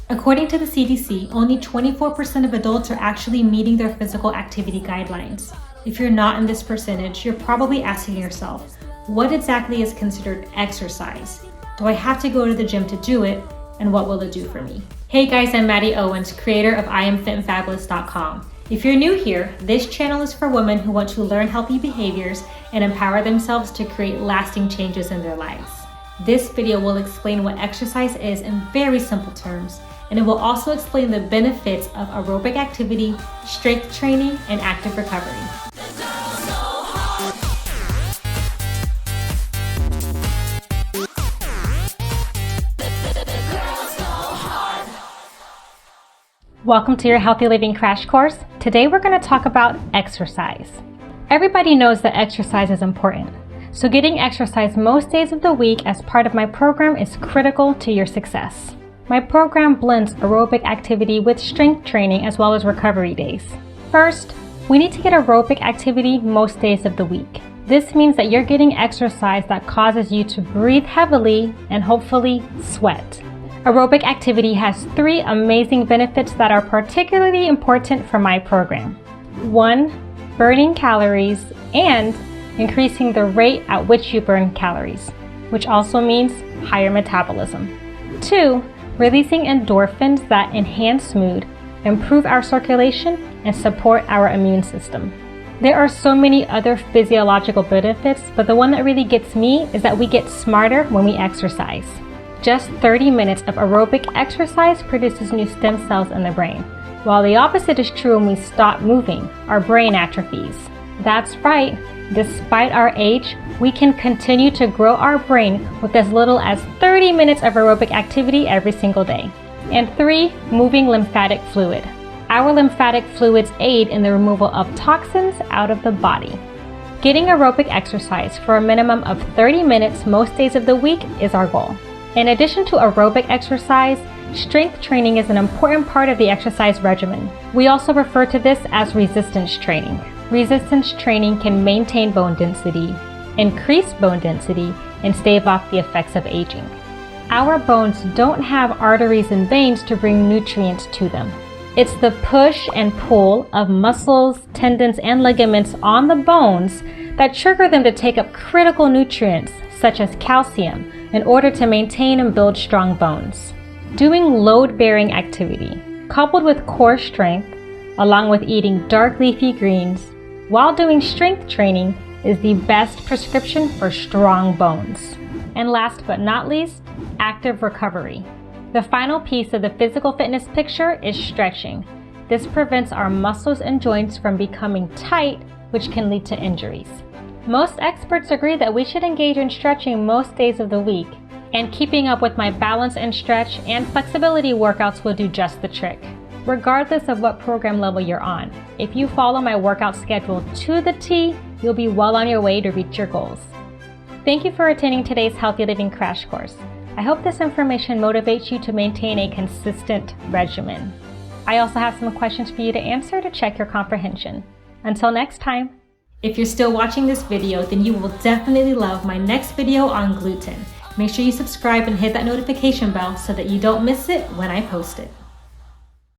According to the CDC, only 24% of adults are actually meeting their physical activity guidelines. If you're not in this percentage, you're probably asking yourself, what exactly is considered exercise? Do I have to go to the gym to do it? And what will it do for me? Hey guys, I'm Maddie Owens, creator of IamFitandFabulous.com. If you're new here, this channel is for women who want to learn healthy behaviors and empower themselves to create lasting changes in their lives. This video will explain what exercise is in very simple terms, and it will also explain the benefits of aerobic activity, strength training, and active recovery. Welcome to your Healthy Living Crash Course. Today we're going to talk about exercise. Everybody knows that exercise is important, so getting exercise most days of the week as part of my program is critical to your success. My program blends aerobic activity with strength training as well as recovery days. First, we need to get aerobic activity most days of the week. This means that you're getting exercise that causes you to breathe heavily and hopefully sweat. Aerobic activity has 3 amazing benefits that are particularly important for my program. 1, burning calories and increasing the rate at which you burn calories, which also means higher metabolism. 2, releasing endorphins that enhance mood, improve our circulation, and support our immune system. There are so many other physiological benefits, but the one that really gets me is that we get smarter when we exercise. Just 30 minutes of aerobic exercise produces new stem cells in the brain, while the opposite is true when we stop moving, our brain atrophies. That's right, despite our age, we can continue to grow our brain with as little as 30 minutes of aerobic activity every single day. And 3, moving lymphatic fluid. Our lymphatic fluids aid in the removal of toxins out of the body. Getting aerobic exercise for a minimum of 30 minutes most days of the week is our goal. In addition to aerobic exercise, strength training is an important part of the exercise regimen. We also refer to this as resistance training. Resistance training can maintain bone density, increase bone density, and stave off the effects of aging. Our bones don't have arteries and veins to bring nutrients to them. It's the push and pull of muscles, tendons, and ligaments on the bones that trigger them to take up critical nutrients, such as calcium, in order to maintain and build strong bones. Doing load-bearing activity, coupled with core strength, along with eating dark leafy greens, while doing strength training is the best prescription for strong bones. And last but not least, active recovery. The final piece of the physical fitness picture is stretching. This prevents our muscles and joints from becoming tight, which can lead to injuries. Most experts agree that we should engage in stretching most days of the week, and keeping up with my balance and stretch and flexibility workouts will do just the trick. Regardless of what program level you're on, if you follow my workout schedule to the T, you'll be well on your way to reach your goals. Thank you for attending today's Healthy Living Crash Course. I hope this information motivates you to maintain a consistent regimen. I also have some questions for you to answer to check your comprehension. Until next time. If you're still watching this video, then you will definitely love my next video on gluten. Make sure you subscribe and hit that notification bell so that you don't miss it when I post it.